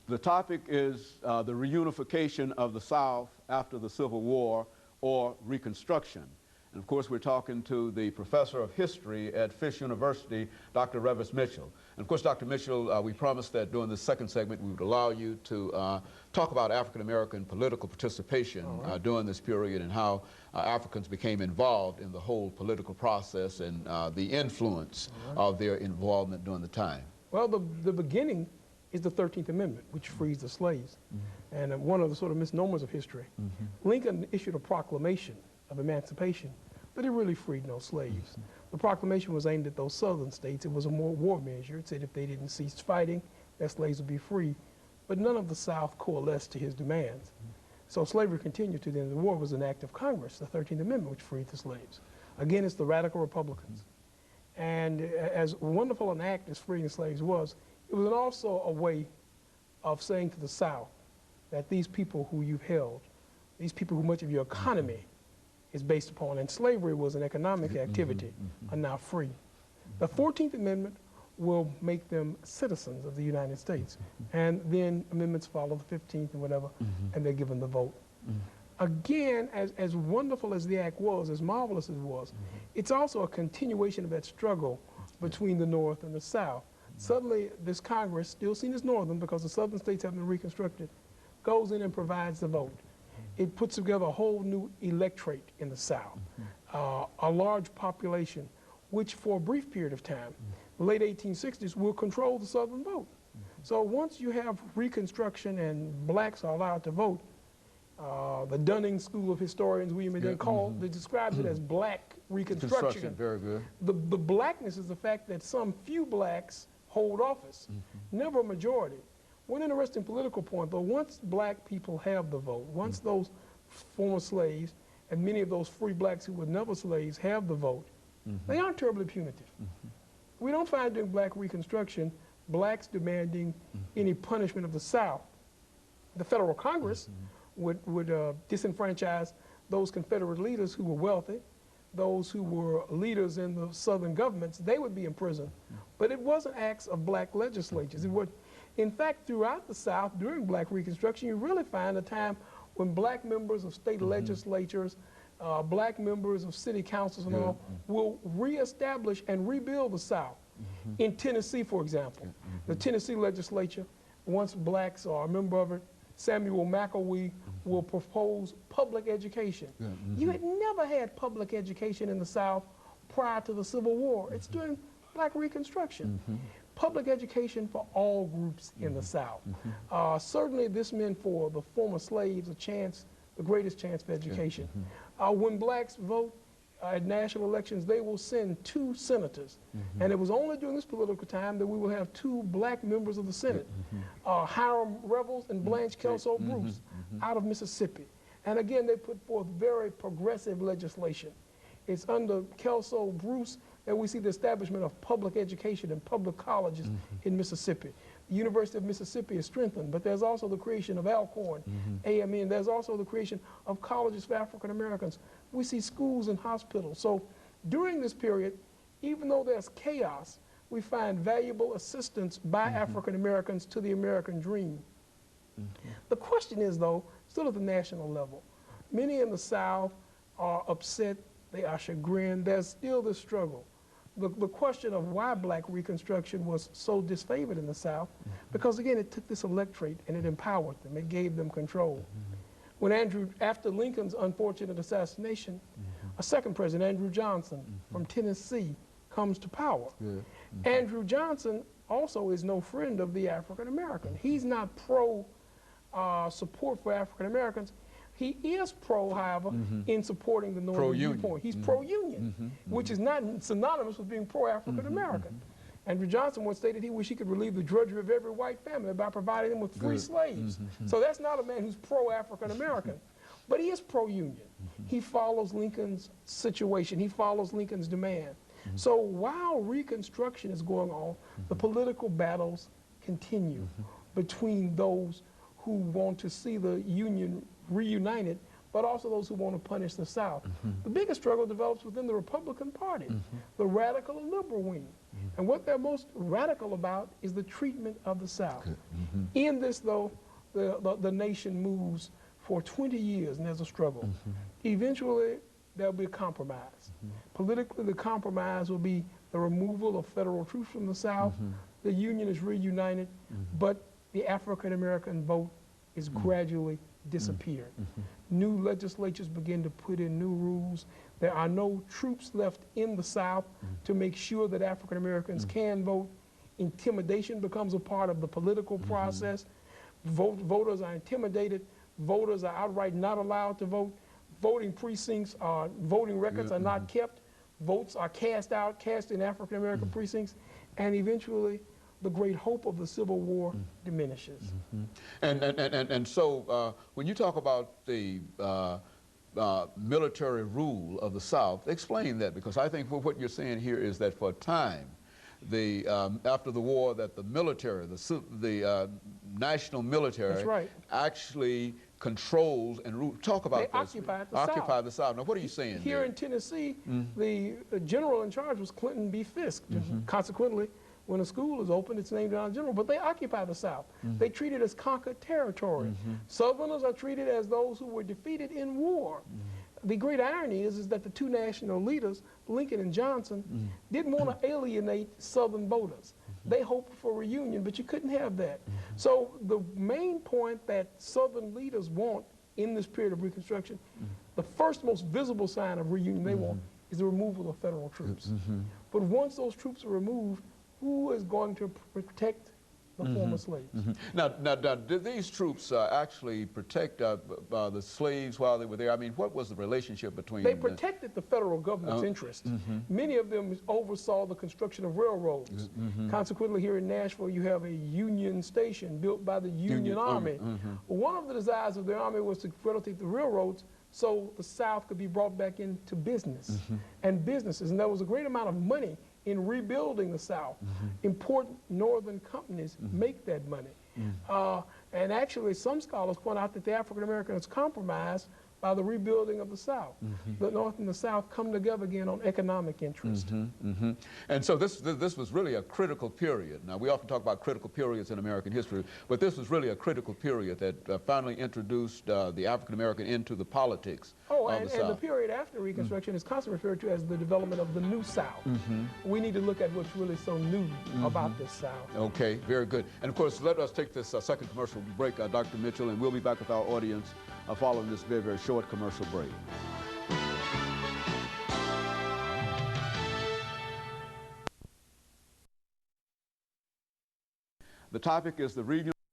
The topic is the reunification of the South after the Civil War, or Reconstruction. And of course, we're talking to the professor of history at Fisk University, Dr. Revis Mitchell. And of course, Dr. Mitchell, we promised that during the second segment we would allow you to talk about African American political participation during this period and how Africans became involved in the whole political process and the influence of their involvement during the time. Well, the beginning is the 13th Amendment, which frees the slaves. And one of the sort of misnomers of history, Lincoln issued a proclamation of emancipation, but it really freed no slaves. The proclamation was aimed at those southern states. It was a more war measure. It said if they didn't cease fighting, their slaves would be free. But none of the South coalesced to his demands. So slavery continued to the end of the war. It was an act of Congress, the 13th Amendment, which freed the slaves. Again, it's the radical Republicans. And as wonderful an act as freeing the slaves was, it was also a way of saying to the South that these people who you've held, these people who much of your economy is based upon, and slavery was an economic activity, are now free. The 14th Amendment will make them citizens of the United States. And then amendments follow, the 15th and whatever, and they're given the vote. Again, as wonderful as the act was, as marvelous as it was, it's also a continuation of that struggle between the North and the South. Suddenly, this Congress, still seen as Northern because the Southern states have been reconstructed, goes in and provides the vote. It puts together a whole new electorate in the South, a large population, which for a brief period of time, the late 1860s, will control the Southern vote. So once you have Reconstruction and blacks are allowed to vote, the Dunning School of Historians, William McDonough, describes it as black Reconstruction. Very good. The blackness is the fact that some few blacks hold office, never a majority. One interesting political point, though, once black people have the vote, once those former slaves and many of those free blacks who were never slaves have the vote, they aren't terribly punitive. We don't find during black Reconstruction blacks demanding any punishment of the South. The federal Congress would disenfranchise those Confederate leaders who were wealthy, those who were leaders in the Southern governments. They would be imprisoned. But it wasn't acts of black legislatures. It would, in fact, throughout the South, during black Reconstruction, you really find a time when black members of state legislatures, black members of city councils and all, will reestablish and rebuild the South. In Tennessee, for example, the Tennessee legislature, once blacks are a member of it, Samuel McElwee will propose public education. You had never had public education in the South prior to the Civil War. It's during black Reconstruction. Public education for all groups in the South. Certainly this meant for the former slaves a chance, the greatest chance for education. When blacks vote at national elections, they will send 2 senators. And it was only during this political time that we will have 2 black members of the Senate, Hiram Revels and Blanche Kelso Bruce, out of Mississippi. And again, they put forth very progressive legislation. It's under Kelso Bruce that we see the establishment of public education and public colleges in Mississippi. The University of Mississippi is strengthened, but there's also the creation of Alcorn, AME. There's also the creation of colleges for African Americans. We see schools and hospitals. So during this period, even though there's chaos, we find valuable assistance by African Americans to the American dream. The question is, though, still at the national level, many in the South are upset, they are chagrined, there's still this struggle. The question of why black Reconstruction was so disfavored in the South, because again, it took this electorate and it empowered them, it gave them control. When after Lincoln's unfortunate assassination, a second president, Andrew Johnson from Tennessee, comes to power. Andrew Johnson also is no friend of the African American. He's not pro support for African Americans. He is pro, however, in supporting the Northern viewpoint. He's pro-union, which is not synonymous with being pro-African American. Andrew Johnson once stated he wished he could relieve the drudgery of every white family by providing them with free slaves. So that's not a man who's pro-African American, but he is pro-union. He follows Lincoln's situation. He follows Lincoln's demand. So while Reconstruction is going on, the political battles continue between those who want to see the Union reunited, but also those who want to punish the South. The biggest struggle develops within the Republican Party, the radical and liberal wing. And what they're most radical about is the treatment of the South. In this, though, the nation moves for 20 years, and there's a struggle. Eventually, there'll be a compromise. Politically, the compromise will be the removal of federal troops from the South. The Union is reunited, but the African-American vote is gradually disappearing. New legislatures begin to put in new rules. There are no troops left in the South to make sure that African-Americans can vote. Intimidation becomes a part of the political process. Voters are intimidated. Voters are outright not allowed to vote. Voting precincts are, voting records are not kept. Votes are cast in African-American precincts, and eventually the great hope of the Civil War diminishes. And so when you talk about the military rule of the South, explain that, because I think what you're saying here is that for a time, after the war, that the military, the national military, That's right, actually controls and rules. Talk about they this. occupied the South. Now, what are you saying here there? in Tennessee, the general in charge was Clinton B. Fisk. Consequently, when a school is open, it's named after a general. But they occupy the South. They treat it as conquered territory. Southerners are treated as those who were defeated in war. The great irony is that the two national leaders, Lincoln and Johnson, didn't want to alienate Southern voters. They hoped for reunion, but you couldn't have that. So the main point that Southern leaders want in this period of Reconstruction, the first most visible sign of reunion they want is the removal of federal troops. But once those troops are removed, who is going to protect the former slaves? Now, did these troops actually protect the slaves while they were there? I mean, what was the relationship between They protected the federal government's interest. Many of them oversaw the construction of railroads. Consequently, here in Nashville, you have a Union station built by the Union Army. One of the desires of the Army was to facilitate the railroads so the South could be brought back into business and businesses. And there was a great amount of money in rebuilding the South. Important northern companies make that money. And actually, some scholars point out that the African Americans compromised by the rebuilding of the South. The North and the South come together again on economic interest. And so this was really a critical period. Now, we often talk about critical periods in American history, but this was really a critical period that finally introduced the African American into the politics of the South. And the period after Reconstruction is constantly referred to as the development of the New South. We need to look at what's really so new about this South. Okay, very good. And of course, let us take this second commercial break, Dr. Mitchell, and we'll be back with our audience following this very, very short commercial break. The topic is the regional